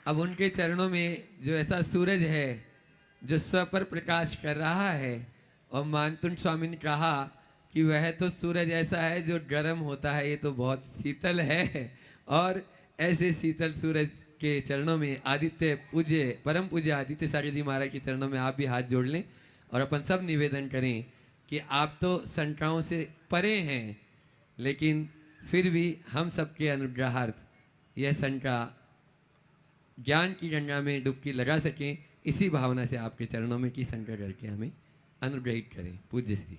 अब उनके चरणों में जो ऐसा सूरज है जो स्व पर प्रकाश कर रहा है, और मानतुंड स्वामी ने कहा कि वह तो सूरज ऐसा है जो गर्म होता है, ये तो बहुत शीतल है। और ऐसे शीतल सूरज के चरणों में आदित्य पूज्य परम पूज्य आदित्य सागर जी महाराज के चरणों में आप भी हाथ जोड़ लें और अपन सब निवेदन करें कि आप तो शंकाओं से परे हैं, लेकिन फिर भी हम सबके अनुग्रहार्थ यह शंका ज्ञान की गंगा में डुबकी लगा सकें, इसी भावना से आपके चरणों में की शंका करके हमें अनुग्रहित करें। पूज्य श्री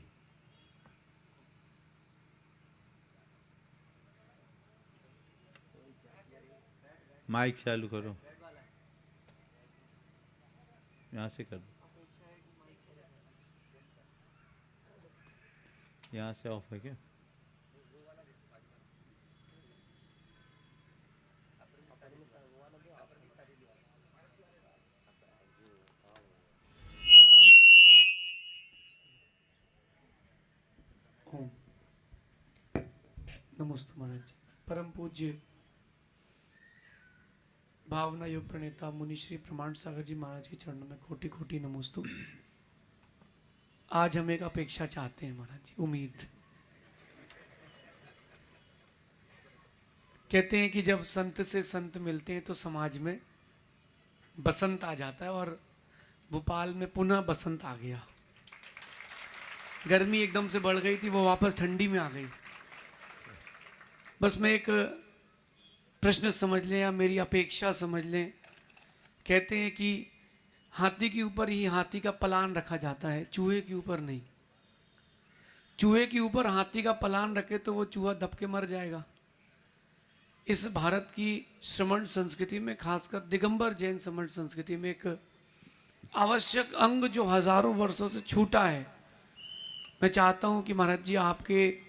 माइक चालू करो, यहाँ से कर दो, यहाँ से ऑफ है क्या? ओम नमोस्तु महाराज जी। परम पूज्य भावना योग प्रणेता मुनि श्री प्रमाण सागर जी महाराज के चरणों में कोटि कोटि नमोस्तु। आज हम एक अपेक्षा चाहते हैं महाराज जी, उम्मीद। कहते हैं कि जब संत से संत मिलते हैं तो समाज में बसंत आ जाता है, और भोपाल में पुनः बसंत आ गया। गर्मी एकदम से बढ़ गई थी, वो वापस ठंडी में आ गई। बस मैं एक प्रश्न समझ लें या मेरी अपेक्षा समझ लें। कहते हैं कि हाथी के ऊपर ही हाथी का पलान रखा जाता है, चूहे के ऊपर नहीं। चूहे के ऊपर हाथी का पलान रखे तो वो चूहा दब के मर जाएगा। इस भारत की श्रमण संस्कृति में, खासकर दिगंबर जैन श्रमण संस्कृति में, एक आवश्यक अंग जो हजारों वर्षों से छूटा है। मैं चाहता हूं कि महाराज जी आपके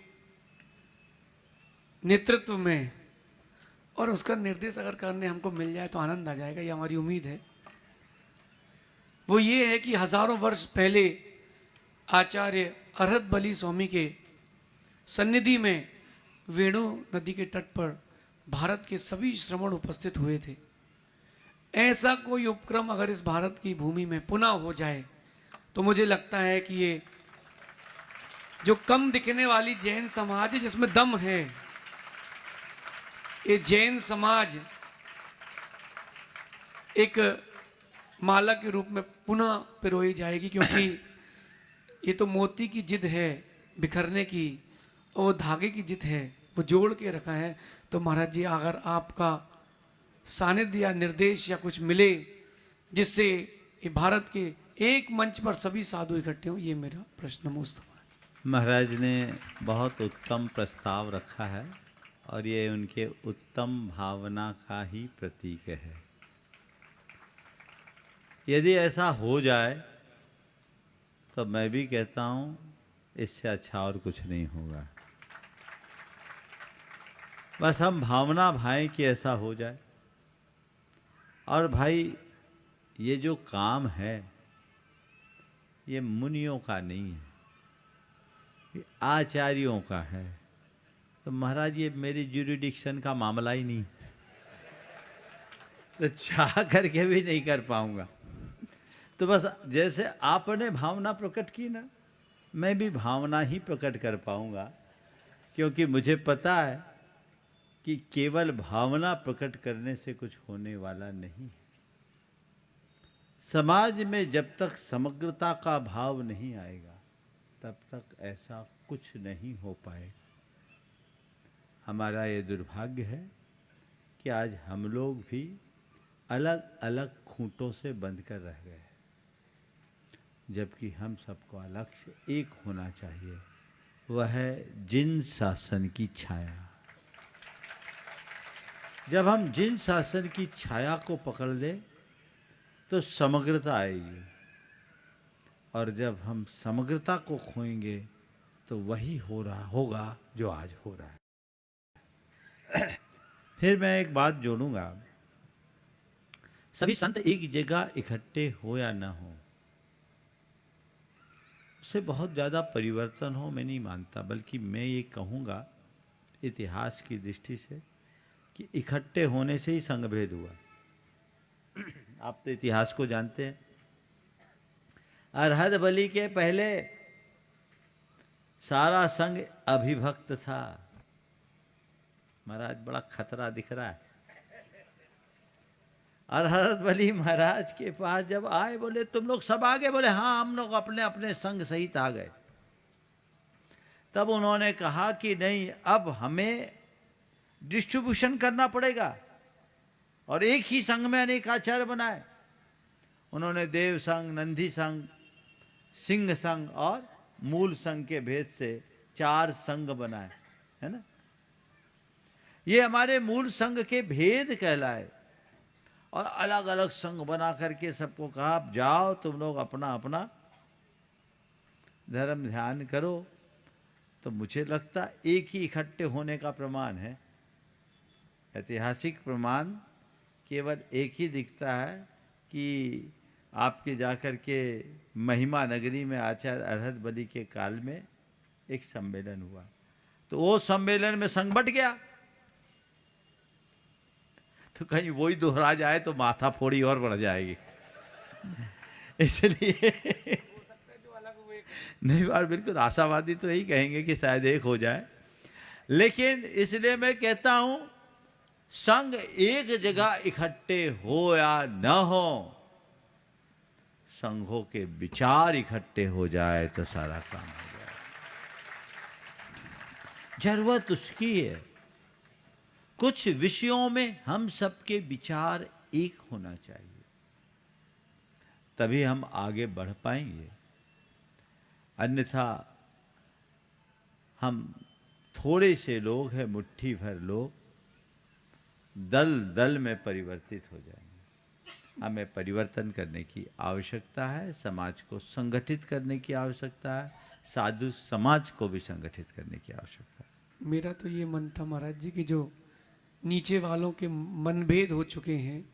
नेतृत्व में और उसका निर्देश अगर करने हमको मिल जाए तो आनंद आ जाएगा, ये हमारी उम्मीद है। वो ये है कि हजारों वर्ष पहले आचार्य अरहत बली स्वामी के सन्निधि में वेणु नदी के तट पर भारत के सभी श्रमण उपस्थित हुए थे। ऐसा कोई उपक्रम अगर इस भारत की भूमि में पुनः हो जाए तो मुझे लगता है कि ये जो कम दिखने वाली जैन समाज है, जिसमें दम है, ये जैन समाज एक माला के रूप में पुनः पिरोई जाएगी। क्योंकि ये तो मोती की जिद है बिखरने की, और वो धागे की जिद है, वो जोड़ के रखा है। तो महाराज जी अगर आपका सानिध्य या निर्देश या कुछ मिले जिससे ये भारत के एक मंच पर सभी साधु इकट्ठे हों, ये मेरा प्रश्न नमोस्तु। महाराज ने बहुत उत्तम प्रस्ताव रखा है और ये उनके उत्तम भावना का ही प्रतीक है। यदि ऐसा हो जाए तो मैं भी कहता हूँ इससे अच्छा और कुछ नहीं होगा। बस हम भावना भाएं कि ऐसा हो जाए। और भाई ये जो काम है ये मुनियों का नहीं है, ये आचार्यों का है। तो महाराज ये मेरी ज्यूरिडिक्शन का मामला ही नहीं, तो चाह करके भी नहीं कर पाऊंगा। तो बस जैसे आपने भावना प्रकट की ना, मैं भी भावना ही प्रकट कर पाऊंगा। क्योंकि मुझे पता है कि केवल भावना प्रकट करने से कुछ होने वाला नहीं। समाज में जब तक समग्रता का भाव नहीं आएगा तब तक ऐसा कुछ नहीं हो पाएगा। हमारा ये दुर्भाग्य है कि आज हम लोग भी अलग अलग खूंटों से बंध कर रह गए, जबकि हम सबको लक्ष्य एक होना चाहिए, वह है जिन शासन की छाया। जब हम जिन शासन की छाया को पकड़ ले तो समग्रता आएगी, और जब हम समग्रता को खोएंगे तो वही हो रहा होगा जो आज हो रहा है। फिर मैं एक बात जोड़ूंगा, सभी संत एक जगह इकट्ठे हो या ना हो, उससे बहुत ज़्यादा परिवर्तन हो मैं नहीं मानता। बल्कि मैं ये कहूँगा इतिहास की दृष्टि से कि इकट्ठे होने से ही संघभेद हुआ। आप तो इतिहास को जानते हैं। अरहद बलि के पहले सारा संघ अभिभक्त था। महाराज बड़ा खतरा दिख रहा है। अरहद बलि महाराज के पास जब आए, बोले तुम लोग सब आ गए? बोले हाँ, हम लोग अपने अपने संघ सहित आ गए। तब उन्होंने कहा कि नहीं, अब हमें डिस्ट्रीब्यूशन करना पड़ेगा और एक ही संघ में अनेक आचार्य बनाए। उन्होंने देव संघ, नंदी संघ, सिंह संघ और मूल संघ के भेद से 4 संघ बनाए, है ना। ये हमारे मूल संघ के भेद कहलाए। और अलग अलग संघ बना करके सबको कहा आप जाओ, तुम लोग अपना अपना धर्म ध्यान करो। तो मुझे लगता एक ही इकट्ठे होने का प्रमाण है। ऐतिहासिक प्रमाण केवल एक ही दिखता है कि आपके जाकर के महिमा नगरी में आचार्य अरहद बलि के काल में एक सम्मेलन हुआ, तो वो सम्मेलन में संघ बट गया। तो कहीं वही दोहरा जाए तो माथा फोड़ी और बढ़ जाएगी। इसलिए नहीं, बात बिल्कुल आशावादी तो यही कहेंगे कि शायद एक हो जाए, लेकिन इसलिए मैं कहता हूं संघ एक जगह इकट्ठे हो या न हो, संघों के विचार इकट्ठे हो जाए तो सारा काम हो जाए। जरूरत उसकी है। कुछ विषयों में हम सबके विचार एक होना चाहिए, तभी हम आगे बढ़ पाएंगे। अन्यथा हम थोड़े से लोग हैं, मुट्ठी भर लोग, दल दल में परिवर्तित हो जाएंगे। हमें परिवर्तन करने की आवश्यकता है, समाज को संगठित करने की आवश्यकता है, साधु समाज को भी संगठित करने की आवश्यकता है। मेरा तो ये मन था महाराज जी कि जो नीचे वालों के मनभेद हो चुके हैं,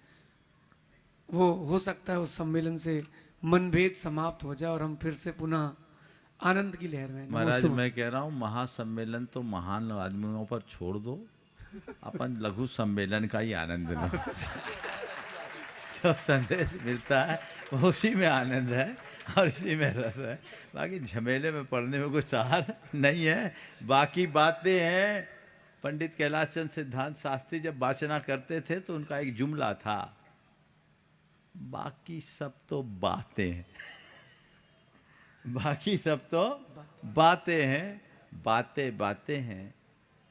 वो हो सकता है उस सम्मेलन से मनभेद समाप्त हो जाए और हम फिर से पुनः आनंद की लहर में। महाराज मैं कह रहा हूँ महासम्मेलन तो महान आदमियों पर छोड़ दो, अपन लघु सम्मेलन का ही आनंद लो। तो संदेश मिलता है, उसी में आनंद है और इसी में रस है। बाकी झमेले में पढ़ने में कोई सहार नहीं है। बाकी बातें हैं। पंडित कैलाश चंद्र सिद्धांत शास्त्री जब वाचना करते थे तो उनका एक जुमला था, बाकी सब तो बातें हैं। बाकी सब तो बातें हैं, बातें बातें हैं,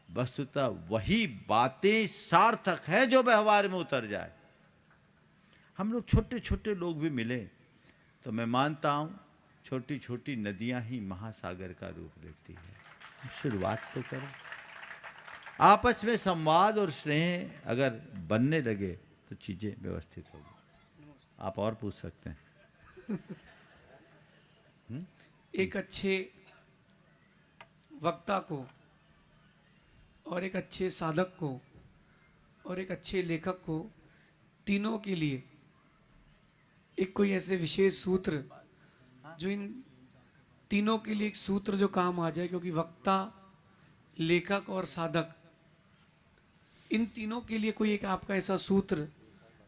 वस्तुतः वही बातें सार्थक है जो व्यवहार में उतर जाए। हम लोग छोटे छोटे लोग भी मिले तो मैं मानता हूं छोटी छोटी नदियां ही महासागर का रूप लेती है। शुरुआत तो करें। आपस में संवाद और स्नेह अगर बनने लगे तो चीजें व्यवस्थित होगी। आप और पूछ सकते हैं। एक अच्छे वक्ता को और एक अच्छे साधक को और एक अच्छे लेखक को, तीनों के लिए एक कोई ऐसे विशेष सूत्र जो इन तीनों के लिए एक सूत्र जो काम आ जाए, क्योंकि वक्ता, लेखक और साधक, इन तीनों के लिए कोई एक आपका ऐसा सूत्र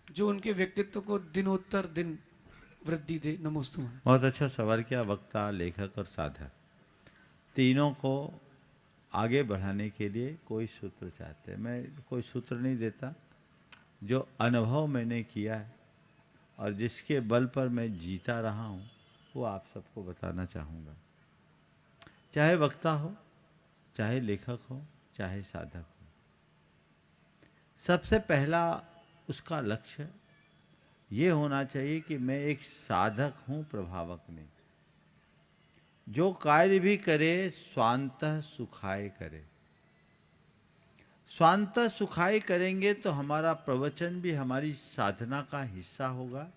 जो उनके व्यक्तित्व को दिनोत्तर दिन वृद्धि दे। नमोस्तु। बहुत अच्छा सवाल किया। वक्ता, लेखक और साधक, तीनों को आगे बढ़ाने के लिए कोई सूत्र चाहते हैं। मैं कोई सूत्र नहीं देता, जो अनुभव मैंने किया है और जिसके बल पर मैं जीता रहा हूँ वो आप सबको बताना चाहूँगा। चाहे वक्ता हो, चाहे लेखक हो, चाहे साधक हो, सबसे पहला उसका लक्ष्य ये होना चाहिए कि मैं एक साधक हूँ, प्रभावक नहीं। जो कार्य भी करे स्वांतः सुखाय करे। स्वांतः सुखाय करेंगे तो हमारा प्रवचन भी हमारी साधना का हिस्सा होगा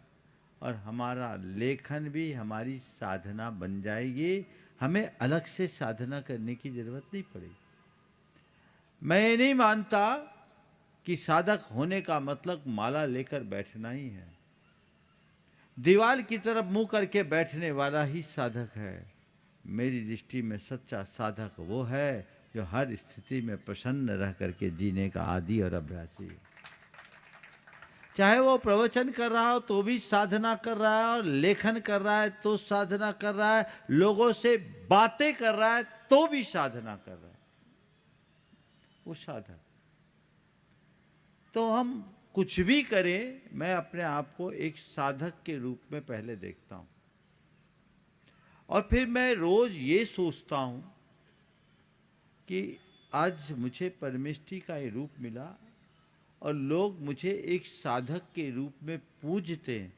और हमारा लेखन भी हमारी साधना बन जाएगी। हमें अलग से साधना करने की जरूरत नहीं पड़ेगी। मैं नहीं मानता कि साधक होने का मतलब माला लेकर बैठना ही है। दीवार की तरफ मुंह करके बैठने वाला ही साधक है। मेरी दृष्टि में सच्चा साधक वो है जो हर स्थिति में प्रसन्न रह करके जीने का आदी और अभ्यासी है। चाहे वो प्रवचन कर रहा हो तो भी साधना कर रहा है, और लेखन कर रहा है तो साधना कर रहा है, लोगों से बातें कर रहा है तो भी साधना कर रहा है, वो साधक। तो हम कुछ भी करें, मैं अपने आप को एक साधक के रूप में पहले देखता हूं, और फिर मैं रोज ये सोचता हूं कि आज मुझे परमेष्ठी का ये रूप मिला और लोग मुझे एक साधक के रूप में पूजते हैं।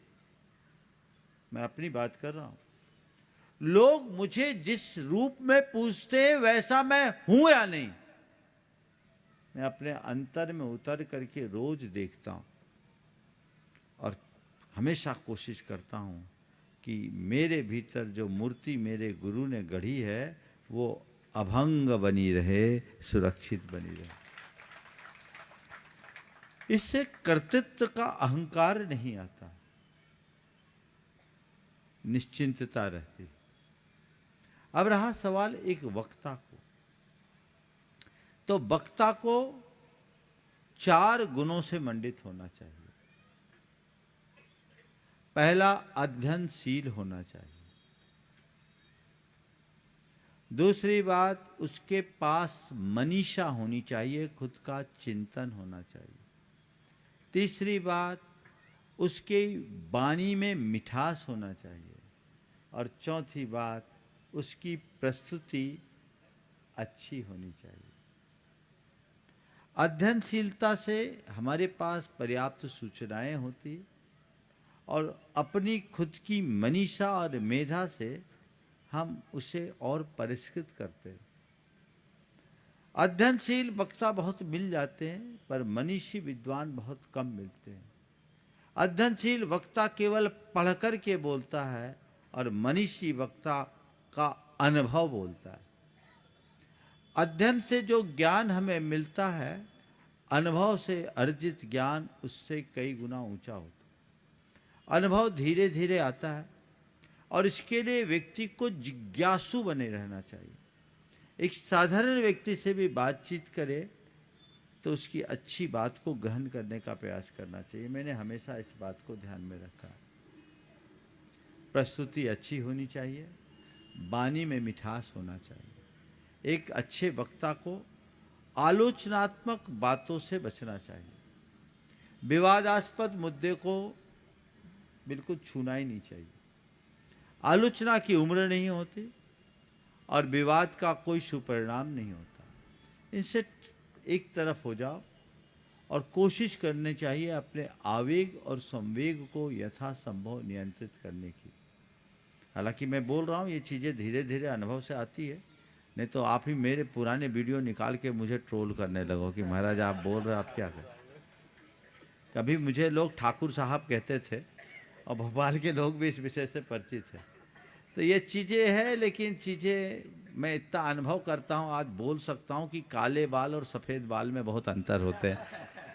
मैं अपनी बात कर रहा हूं। लोग मुझे जिस रूप में पूजते हैं वैसा मैं हूं या नहीं, मैं अपने अंतर में उतर करके रोज देखता हूं, और हमेशा कोशिश करता हूं कि मेरे भीतर जो मूर्ति मेरे गुरु ने गढ़ी है वो अभंग बनी रहे, सुरक्षित बनी रहे। इससे कर्तृत्व का अहंकार नहीं आता, निश्चिंतता रहती। अब रहा सवाल एक वक्ता को, तो वक्ता को 4 गुणों से मंडित होना चाहिए। पहला, अध्ययनशील होना चाहिए। दूसरी बात, उसके पास मनीषा होनी चाहिए, खुद का चिंतन होना चाहिए। तीसरी बात, उसके वाणी में मिठास होना चाहिए। और चौथी बात, उसकी प्रस्तुति अच्छी होनी चाहिए। अध्ययनशीलता से हमारे पास पर्याप्त सूचनाएं होती, और अपनी खुद की मनीषा और मेधा से हम उसे और परिष्कृत करते हैं। अध्ययनशील वक्ता बहुत मिल जाते हैं, पर मनीषी विद्वान बहुत कम मिलते हैं। अध्ययनशील वक्ता केवल पढ़कर के बोलता है, और मनीषी वक्ता का अनुभव बोलता है। अध्ययन से जो ज्ञान हमें मिलता है, अनुभव से अर्जित ज्ञान उससे कई गुना ऊंचा होता है। अनुभव धीरे धीरे आता है, और इसके लिए व्यक्ति को जिज्ञासु बने रहना चाहिए। एक साधारण व्यक्ति से भी बातचीत करे तो उसकी अच्छी बात को ग्रहण करने का प्रयास करना चाहिए। मैंने हमेशा इस बात को ध्यान में रखा। प्रस्तुति अच्छी होनी चाहिए, वाणी में मिठास होना चाहिए। एक अच्छे वक्ता को आलोचनात्मक बातों से बचना चाहिए। विवादास्पद मुद्दे को बिल्कुल छूना ही नहीं चाहिए। आलोचना की उम्र नहीं होती, और विवाद का कोई सुपरिणाम नहीं होता। इनसे एक तरफ हो जाओ, और कोशिश करनी चाहिए अपने आवेग और संवेग को यथासंभव नियंत्रित करने की। हालांकि मैं बोल रहा हूँ ये चीज़ें धीरे धीरे अनुभव से आती है, नहीं तो आप ही मेरे पुराने वीडियो निकाल के मुझे ट्रोल करने लगो कि महाराज आप बोल रहे आप क्या करें। कभी मुझे लोग ठाकुर साहब कहते थे, और भोपाल के लोग भी इस विषय से परिचित हैं। तो ये चीज़ें हैं, लेकिन चीज़ें मैं इतना अनुभव करता हूँ, आज बोल सकता हूँ कि काले बाल और सफ़ेद बाल में बहुत अंतर होते हैं।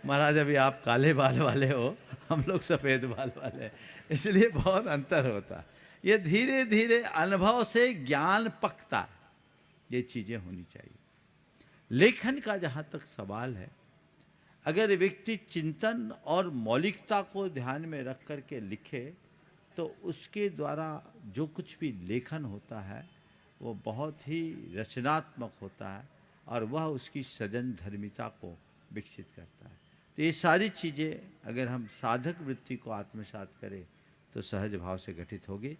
महाराज अभी आप काले बाल वाले हो, हम लोग सफ़ेद बाल वाले हैं, इसलिए बहुत अंतर होता है। ये धीरे धीरे अनुभव से ज्ञान पकता है, ये चीज़ें होनी चाहिए। लेखन का जहाँ तक सवाल है, अगर व्यक्ति चिंतन और मौलिकता को ध्यान में रख करके लिखे तो उसके द्वारा जो कुछ भी लेखन होता है वो बहुत ही रचनात्मक होता है, और वह उसकी सजन धर्मिता को विकसित करता है। तो ये सारी चीज़ें अगर हम साधक वृत्ति को आत्मसात करें तो सहज भाव से घटित होगी।